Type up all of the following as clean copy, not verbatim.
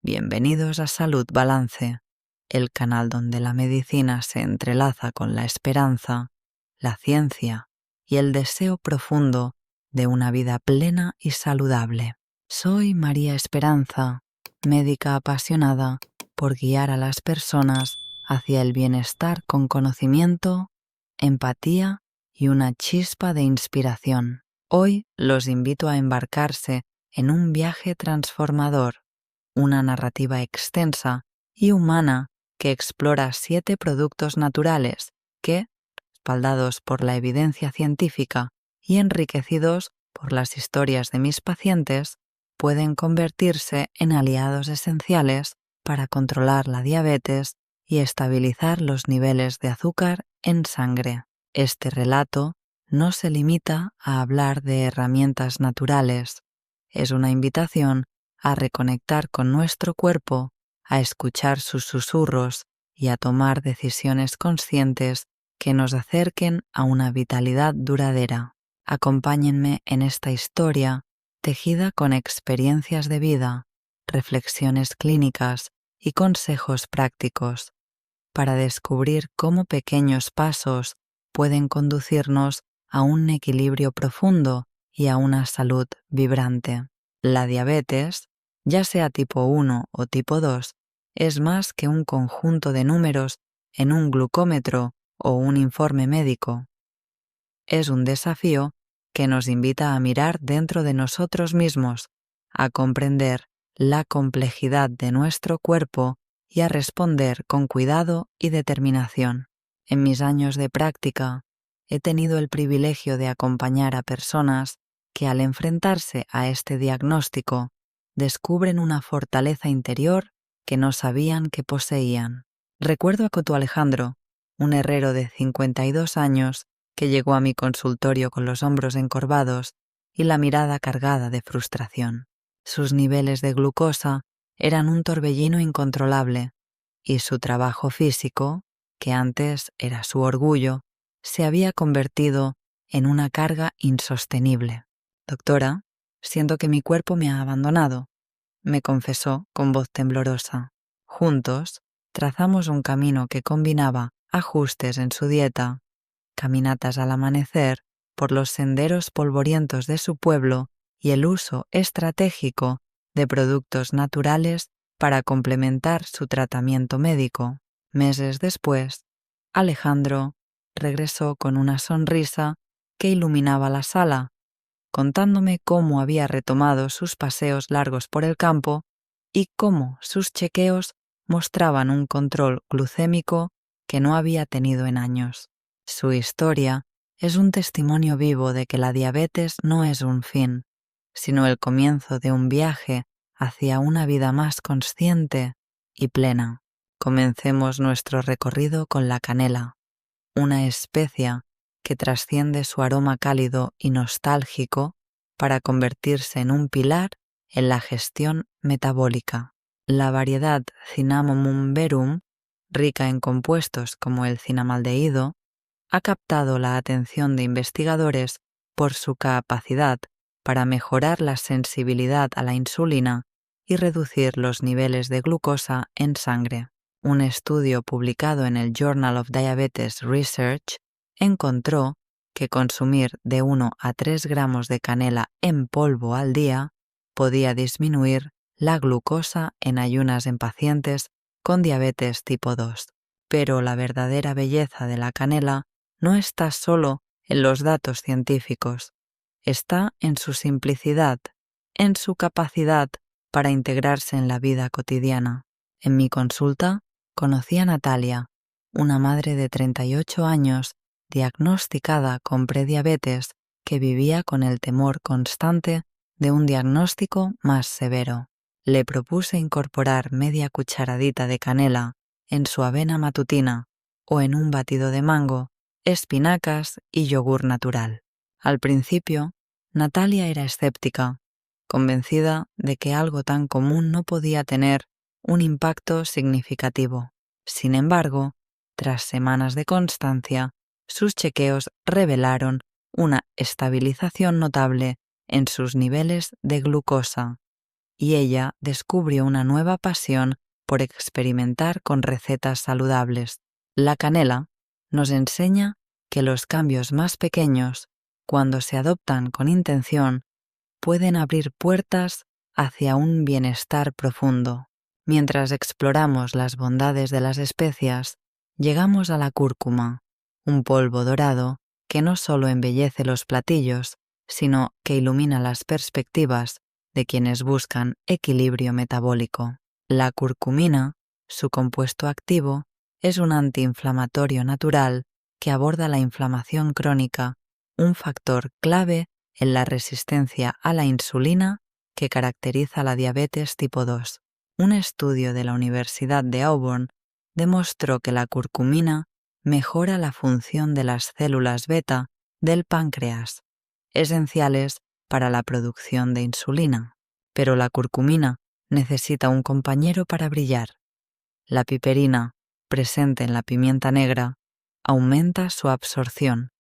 Bienvenidos a Salud Balance, el canal donde la medicina se entrelaza con la esperanza, la ciencia y el deseo profundo de una vida plena y saludable. Soy María Esperanza, médica apasionada por guiar a las personas hacia el bienestar con conocimiento, empatía y una chispa de inspiración. Hoy los invito a embarcarse en un viaje transformador, una narrativa extensa y humana que explora 7 productos naturales que, respaldados por la evidencia científica y enriquecidos por las historias de mis pacientes, pueden convertirse en aliados esenciales para controlar la diabetes y estabilizar los niveles de azúcar en sangre. Este relato no se limita a hablar de herramientas naturales, es una invitación a reconectar con nuestro cuerpo, a escuchar sus susurros y a tomar decisiones conscientes que nos acerquen a una vitalidad duradera. Acompáñenme en esta historia tejida con experiencias de vida, reflexiones clínicas y consejos prácticos, para descubrir cómo pequeños pasos pueden conducirnos a un equilibrio profundo y a una salud vibrante. La diabetes, ya sea tipo 1 o tipo 2, es más que un conjunto de números en un glucómetro o un informe médico. Es un desafío que nos invita a mirar dentro de nosotros mismos, a comprender la complejidad de nuestro cuerpo y a responder con cuidado y determinación. En mis años de práctica, he tenido el privilegio de acompañar a personas que al enfrentarse a este diagnóstico descubren una fortaleza interior que no sabían que poseían. Recuerdo a Coto Alejandro, un herrero de 52 años que llegó a mi consultorio con los hombros encorvados y la mirada cargada de frustración. Sus niveles de glucosa eran un torbellino incontrolable y su trabajo físico, que antes era su orgullo, se había convertido en una carga insostenible. «Doctora, siento que mi cuerpo me ha abandonado», me confesó con voz temblorosa. Juntos, trazamos un camino que combinaba ajustes en su dieta, caminatas al amanecer por los senderos polvorientos de su pueblo y el uso estratégico de productos naturales para complementar su tratamiento médico. Meses después, Alejandro regresó con una sonrisa que iluminaba la sala, contándome cómo había retomado sus paseos largos por el campo y cómo sus chequeos mostraban un control glucémico que no había tenido en años. Su historia es un testimonio vivo de que la diabetes no es un fin, sino el comienzo de un viaje hacia una vida más consciente y plena. Comencemos nuestro recorrido con la canela, una especia que trasciende su aroma cálido y nostálgico para convertirse en un pilar en la gestión metabólica. La variedad Cinnamomum verum, rica en compuestos como el cinamaldehído, ha captado la atención de investigadores por su capacidad para mejorar la sensibilidad a la insulina y reducir los niveles de glucosa en sangre. Un estudio publicado en el Journal of Diabetes Research encontró que consumir de 1 a 3 gramos de canela en polvo al día podía disminuir la glucosa en ayunas en pacientes con diabetes tipo 2. Pero la verdadera belleza de la canela no está solo en los datos científicos, está en su simplicidad, en su capacidad para integrarse en la vida cotidiana. En mi consulta conocí a Natalia, una madre de 38 años diagnosticada con prediabetes que vivía con el temor constante de un diagnóstico más severo. Le propuse incorporar media cucharadita de canela en su avena matutina o en un batido de mango, espinacas y yogur natural. Al principio, Natalia era escéptica, convencida de que algo tan común no podía tener un impacto significativo. Sin embargo, tras semanas de constancia, sus chequeos revelaron una estabilización notable en sus niveles de glucosa. y ella descubrió una nueva pasión por experimentar con recetas saludables. La canela nos enseña que los cambios más pequeños, cuando se adoptan con intención, pueden abrir puertas hacia un bienestar profundo. Mientras exploramos las bondades de las especias, llegamos a la cúrcuma, un polvo dorado que no solo embellece los platillos, sino que ilumina las perspectivas de quienes buscan equilibrio metabólico. La curcumina, su compuesto activo, es un antiinflamatorio natural que aborda la inflamación crónica, un factor clave en la resistencia a la insulina que caracteriza la diabetes tipo 2. Un estudio de la Universidad de Auburn demostró que la curcumina mejora la función de las células beta del páncreas, esenciales para la producción de insulina. Pero la curcumina necesita un compañero para brillar. La piperina, presente en la pimienta negra, aumenta su absorción,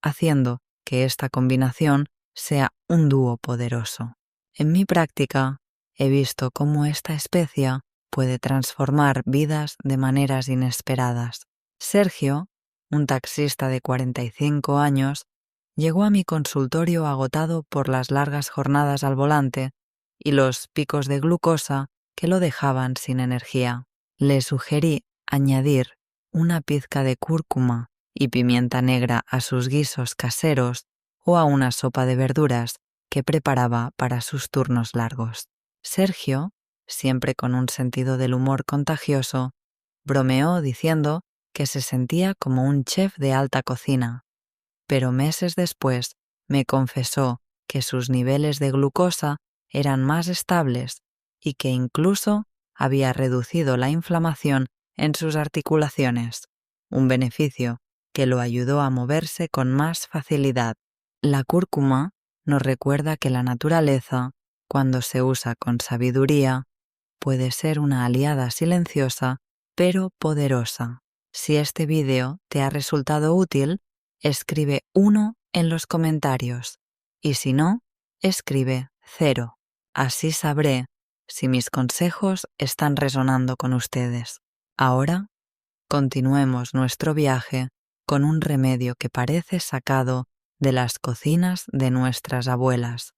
haciendo que esta combinación sea un dúo poderoso. En mi práctica, he visto cómo esta especia puede transformar vidas de maneras inesperadas. Sergio, un taxista de 45 años, llegó a mi consultorio agotado por las largas jornadas al volante y los picos de glucosa que lo dejaban sin energía. Le sugerí añadir una pizca de cúrcuma y pimienta negra a sus guisos caseros o a una sopa de verduras que preparaba para sus turnos largos. Sergio, siempre con un sentido del humor contagioso, bromeó diciendo que se sentía como un chef de alta cocina, pero meses después me confesó que sus niveles de glucosa eran más estables y que incluso había reducido la inflamación en sus articulaciones, un beneficio que lo ayudó a moverse con más facilidad. La cúrcuma nos recuerda que la naturaleza, cuando se usa con sabiduría, puede ser una aliada silenciosa pero poderosa. Si este vídeo te ha resultado útil, escribe 1 en los comentarios y si no, escribe 0. Así sabré si mis consejos están resonando con ustedes. Ahora, continuemos nuestro viaje con un remedio que parece sacado de las cocinas de nuestras abuelas.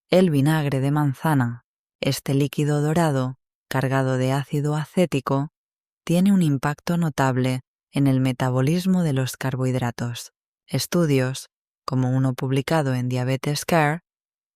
El vinagre de manzana, este líquido dorado, cargado de ácido acético, tiene un impacto notable en el metabolismo de los carbohidratos. Estudios, como uno publicado en Diabetes Care,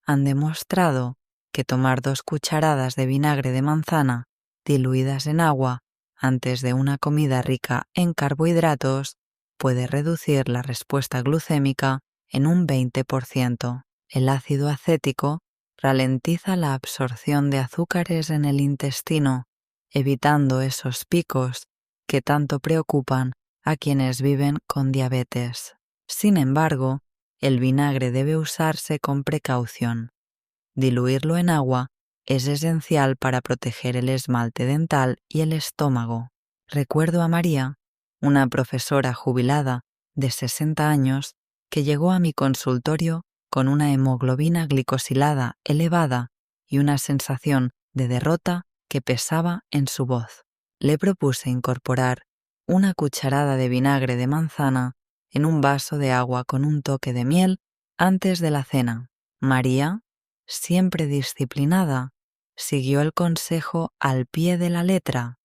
han demostrado que tomar 2 cucharadas de vinagre de manzana diluidas en agua antes de una comida rica en carbohidratos puede reducir la respuesta glucémica en un 20%. El ácido acético ralentiza la absorción de azúcares en el intestino, evitando esos picos que tanto preocupan a quienes viven con diabetes. Sin embargo, el vinagre debe usarse con precaución. Diluirlo en agua es esencial para proteger el esmalte dental y el estómago. Recuerdo a María, una profesora jubilada de 60 años, que llegó a mi consultorio con una hemoglobina glicosilada elevada y una sensación de derrota que pesaba en su voz. Le propuse incorporar una cucharada de vinagre de manzana en un vaso de agua con un toque de miel antes de la cena. María, siempre disciplinada, siguió el consejo al pie de la letra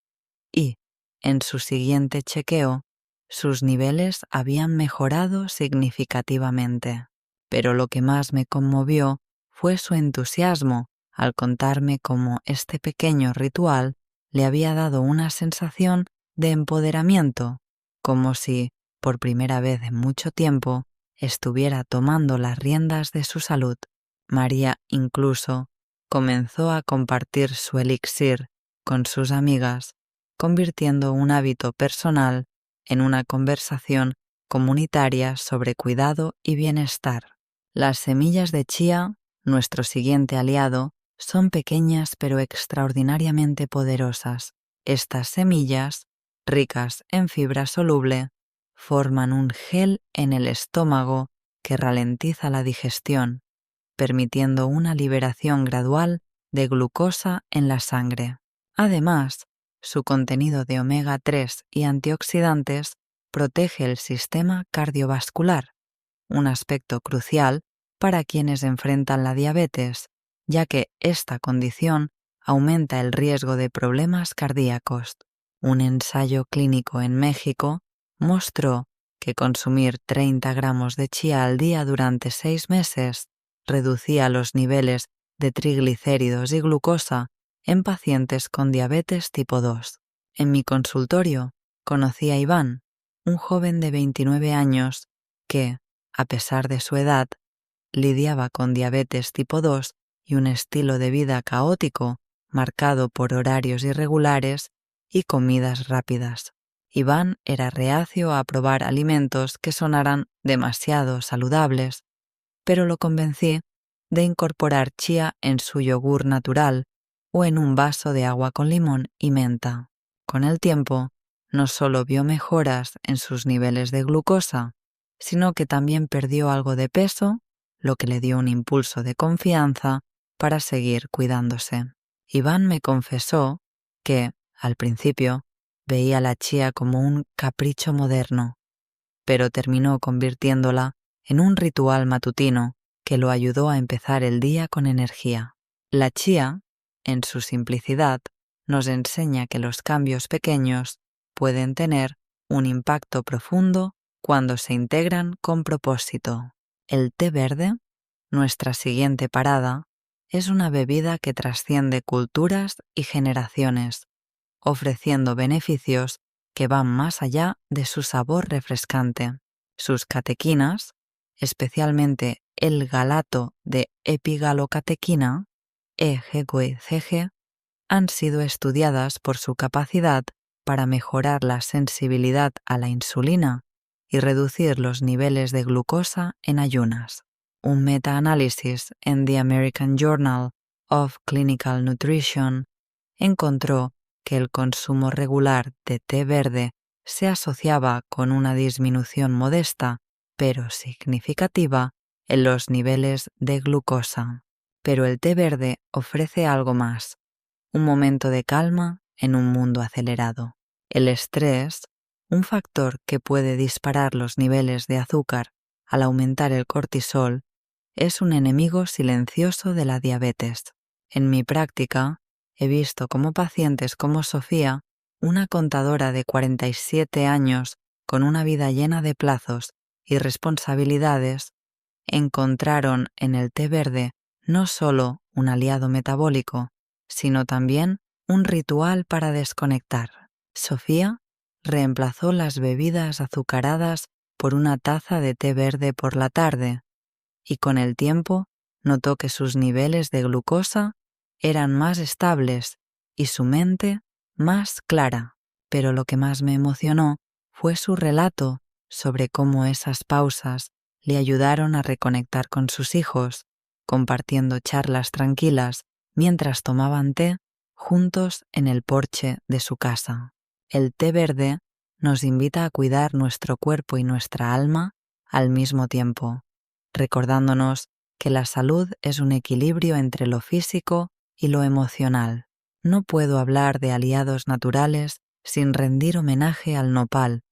y, en su siguiente chequeo, sus niveles habían mejorado significativamente. Pero lo que más me conmovió fue su entusiasmo al contarme cómo este pequeño ritual le había dado una sensación de empoderamiento, como si, por primera vez en mucho tiempo, estuviera tomando las riendas de su salud. María incluso comenzó a compartir su elixir con sus amigas, convirtiendo un hábito personal en una conversación comunitaria sobre cuidado y bienestar. Las semillas de chía, nuestro siguiente aliado, son pequeñas pero extraordinariamente poderosas. Estas semillas, ricas en fibra soluble, forman un gel en el estómago que ralentiza la digestión, permitiendo una liberación gradual de glucosa en la sangre. Además, su contenido de omega 3 y antioxidantes protege el sistema cardiovascular, un aspecto crucial para quienes enfrentan la diabetes, ya que esta condición aumenta el riesgo de problemas cardíacos. Un ensayo clínico en México mostró que consumir 30 gramos de chía al día durante 6 meses reducía los niveles de triglicéridos y glucosa en pacientes con diabetes tipo 2. En mi consultorio conocí a Iván, un joven de 29 años que, a pesar de su edad, lidiaba con diabetes tipo 2 y un estilo de vida caótico marcado por horarios irregulares y comidas rápidas. Iván era reacio a probar alimentos que sonaran demasiado saludables, pero lo convencí de incorporar chía en su yogur natural o en un vaso de agua con limón y menta. Con el tiempo, no solo vio mejoras en sus niveles de glucosa, sino que también perdió algo de peso, lo que le dio un impulso de confianza para seguir cuidándose. Iván me confesó que, al principio, veía la chía como un capricho moderno, pero terminó convirtiéndola en un ritual matutino que lo ayudó a empezar el día con energía. La chía, en su simplicidad, nos enseña que los cambios pequeños pueden tener un impacto profundo cuando se integran con propósito. El té verde, nuestra siguiente parada, es una bebida que trasciende culturas y generaciones, ofreciendo beneficios que van más allá de su sabor refrescante. Sus catequinas, especialmente el galato de epigalocatequina, EGQCG, han sido estudiadas por su capacidad para mejorar la sensibilidad a la insulina y reducir los niveles de glucosa en ayunas. Un metaanálisis en The American Journal of Clinical Nutrition encontró que el consumo regular de té verde se asociaba con una disminución modesta, pero significativa, en los niveles de glucosa. Pero el té verde ofrece algo más, un momento de calma en un mundo acelerado. El estrés, un factor que puede disparar los niveles de azúcar al aumentar el cortisol, es un enemigo silencioso de la diabetes. En mi práctica, he visto cómo pacientes como Sofía, una contadora de 47 años con una vida llena de plazos y responsabilidades, encontraron en el té verde no solo un aliado metabólico, sino también un ritual para desconectar. Sofía reemplazó las bebidas azucaradas por una taza de té verde por la tarde, y con el tiempo notó que sus niveles de glucosa eran más estables y su mente más clara. Pero lo que más me emocionó fue su relato sobre cómo esas pausas le ayudaron a reconectar con sus hijos, compartiendo charlas tranquilas mientras tomaban té juntos en el porche de su casa. El té verde nos invita a cuidar nuestro cuerpo y nuestra alma al mismo tiempo, recordándonos que la salud es un equilibrio entre lo físico y lo emocional. No puedo hablar de aliados naturales sin rendir homenaje al nopal,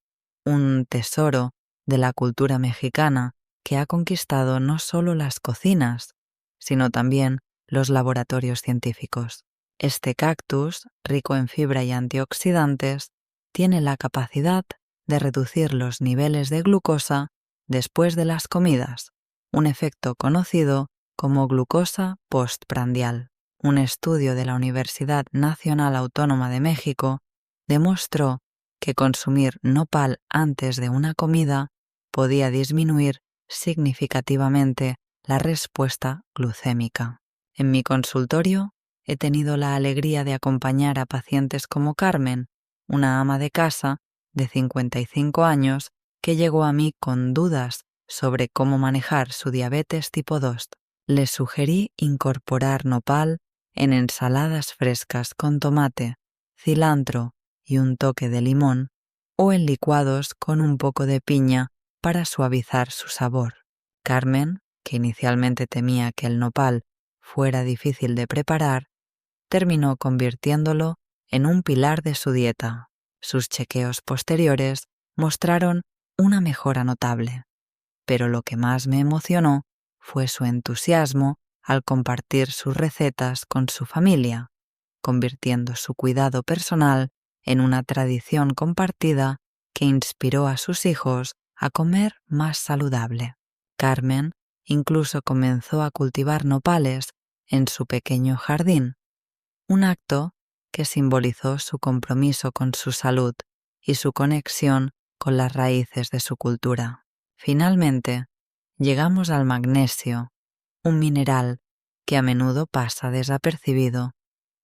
un tesoro de la cultura mexicana que ha conquistado no solo las cocinas, sino también los laboratorios científicos. Este cactus, rico en fibra y antioxidantes, tiene la capacidad de reducir los niveles de glucosa después de las comidas, un efecto conocido como glucosa postprandial. Un estudio de la Universidad Nacional Autónoma de México demostró que consumir nopal antes de una comida podía disminuir significativamente la respuesta glucémica. En mi consultorio he tenido la alegría de acompañar a pacientes como Carmen, una ama de casa de 55 años que llegó a mí con dudas sobre cómo manejar su diabetes tipo 2. Le sugerí incorporar nopal en ensaladas frescas con tomate, cilantro y un toque de limón, o en licuados con un poco de piña para suavizar su sabor. Carmen, que inicialmente temía que el nopal fuera difícil de preparar, terminó convirtiéndolo en un pilar de su dieta. Sus chequeos posteriores mostraron una mejora notable, pero lo que más me emocionó fue su entusiasmo al compartir sus recetas con su familia, convirtiendo su cuidado personal en una tradición compartida que inspiró a sus hijos a comer más saludable. Carmen incluso comenzó a cultivar nopales en su pequeño jardín, un acto que simbolizó su compromiso con su salud y su conexión con las raíces de su cultura. Finalmente, llegamos al magnesio, un mineral que a menudo pasa desapercibido,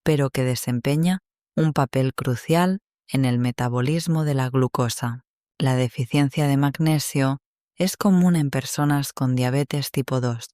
pero que desempeña un papel crucial en el metabolismo de la glucosa. La deficiencia de magnesio es común en personas con diabetes tipo 2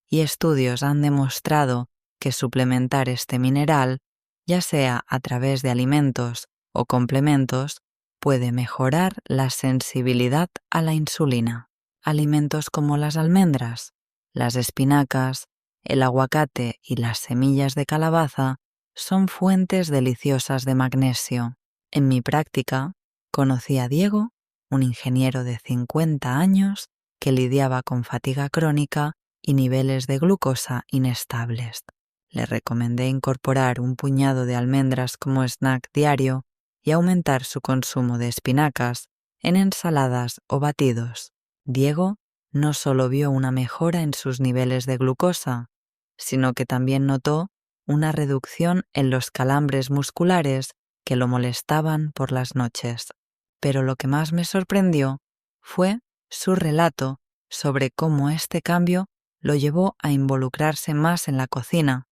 y estudios han demostrado que suplementar este mineral, ya sea a través de alimentos o complementos, puede mejorar la sensibilidad a la insulina. Alimentos como las almendras, las espinacas, el aguacate y las semillas de calabaza son fuentes deliciosas de magnesio. En mi práctica, conocí a Diego, un ingeniero de 50 años que lidiaba con fatiga crónica y niveles de glucosa inestables. Le recomendé incorporar un puñado de almendras como snack diario y aumentar su consumo de espinacas en ensaladas o batidos. Diego no solo vio una mejora en sus niveles de glucosa, sino que también notó una reducción en los calambres musculares que lo molestaban por las noches. Pero lo que más me sorprendió fue su relato sobre cómo este cambio lo llevó a involucrarse más en la cocina,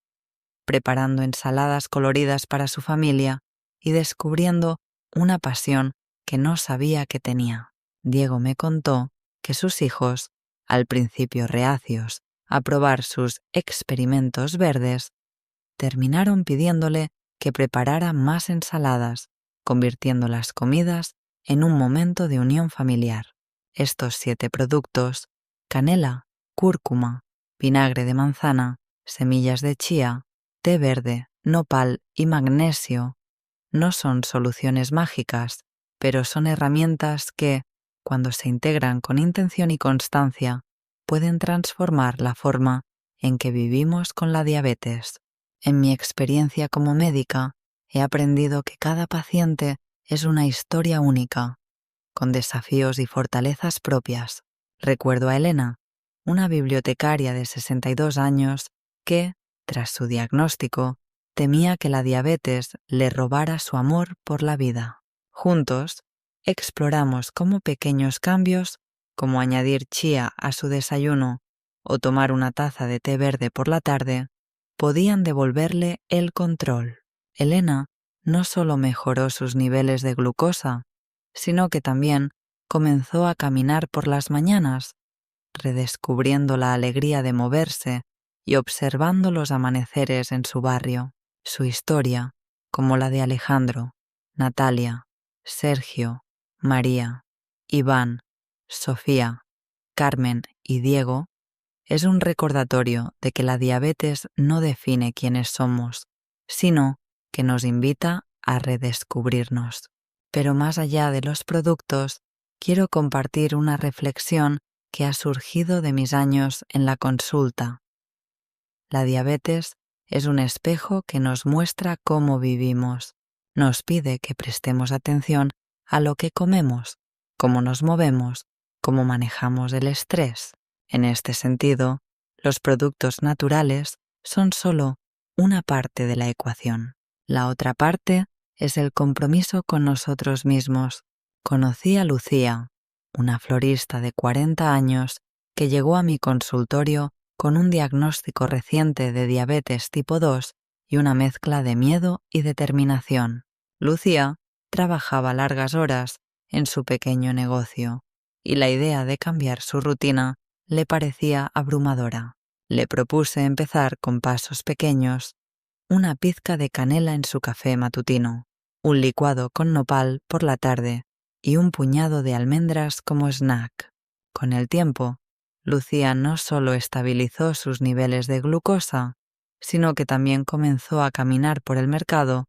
preparando ensaladas coloridas para su familia y descubriendo una pasión que no sabía que tenía. Diego me contó que sus hijos, al principio reacios a probar sus experimentos verdes, terminaron pidiéndole que preparara más ensaladas, convirtiendo las comidas en un momento de unión familiar. Estos 7 productos, canela, cúrcuma, vinagre de manzana, semillas de chía, té verde, nopal y magnesio, no son soluciones mágicas, pero son herramientas que, cuando se integran con intención y constancia, pueden transformar la forma en que vivimos con la diabetes. En mi experiencia como médica, he aprendido que cada paciente es una historia única, con desafíos y fortalezas propias. Recuerdo a Elena, una bibliotecaria de 62 años que, tras su diagnóstico, temía que la diabetes le robara su amor por la vida. Juntos, exploramos cómo pequeños cambios, como añadir chía a su desayuno o tomar una taza de té verde por la tarde, podían devolverle el control. Elena no solo mejoró sus niveles de glucosa, sino que también comenzó a caminar por las mañanas, redescubriendo la alegría de moverse y observando los amaneceres en su barrio. Su historia, como la de Alejandro, Natalia, Sergio, María, Iván, Sofía, Carmen y Diego, es un recordatorio de que la diabetes no define quiénes somos, sino que nos invita a redescubrirnos. Pero más allá de los productos, quiero compartir una reflexión que ha surgido de mis años en la consulta. La diabetes es un espejo que nos muestra cómo vivimos. Nos pide que prestemos atención a lo que comemos, cómo nos movemos, cómo manejamos el estrés. En este sentido, los productos naturales son solo una parte de la ecuación. La otra parte es el compromiso con nosotros mismos. Conocí a Lucía, una florista de 40 años que llegó a mi consultorio con un diagnóstico reciente de diabetes tipo 2 y una mezcla de miedo y determinación. Lucía trabajaba largas horas en su pequeño negocio y la idea de cambiar su rutina le parecía abrumadora. Le propuse empezar con pasos pequeños, una pizca de canela en su café matutino, un licuado con nopal por la tarde y un puñado de almendras como snack. Con el tiempo, Lucía no solo estabilizó sus niveles de glucosa, sino que también comenzó a caminar por el mercado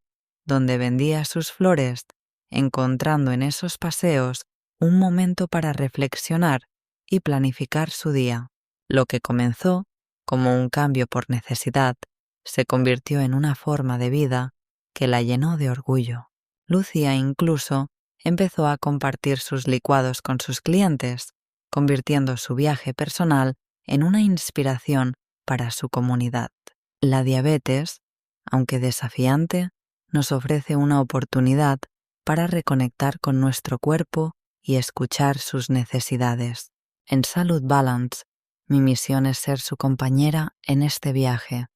donde vendía sus flores, encontrando en esos paseos un momento para reflexionar y planificar su día. Lo que comenzó como un cambio por necesidad se convirtió en una forma de vida que la llenó de orgullo. Lucia incluso empezó a compartir sus licuados con sus clientes, convirtiendo su viaje personal en una inspiración para su comunidad. La diabetes, aunque desafiante, nos ofrece una oportunidad para reconectar con nuestro cuerpo y escuchar sus necesidades. En Salud Balance, mi misión es ser su compañera en este viaje,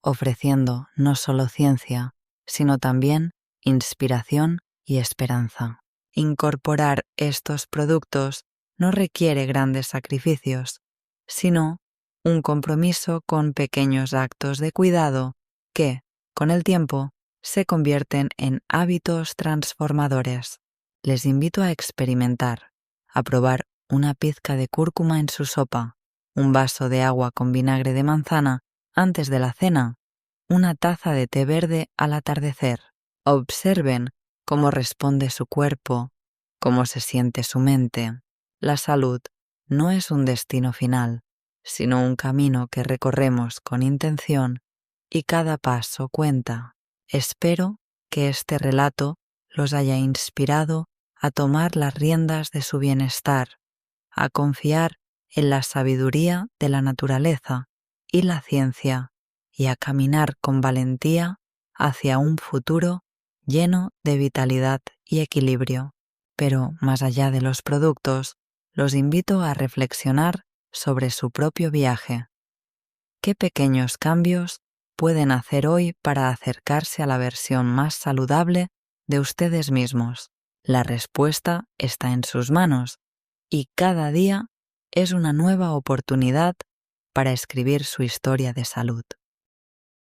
ofreciendo no solo ciencia, sino también inspiración y esperanza. Incorporar estos productos no requiere grandes sacrificios, sino un compromiso con pequeños actos de cuidado que, con el tiempo, se convierten en hábitos transformadores. Les invito a experimentar, a probar una pizca de cúrcuma en su sopa, un vaso de agua con vinagre de manzana antes de la cena, una taza de té verde al atardecer. Observen cómo responde su cuerpo, cómo se siente su mente. La salud no es un destino final, sino un camino que recorremos con intención y cada paso cuenta. Espero que este relato los haya inspirado a tomar las riendas de su bienestar, a confiar en la sabiduría de la naturaleza y la ciencia y a caminar con valentía hacia un futuro lleno de vitalidad y equilibrio. Pero más allá de los productos, los invito a reflexionar sobre su propio viaje. ¿Qué pequeños cambios pueden hacer hoy para acercarse a la versión más saludable de ustedes mismos? La respuesta está en sus manos y cada día es una nueva oportunidad para escribir su historia de salud.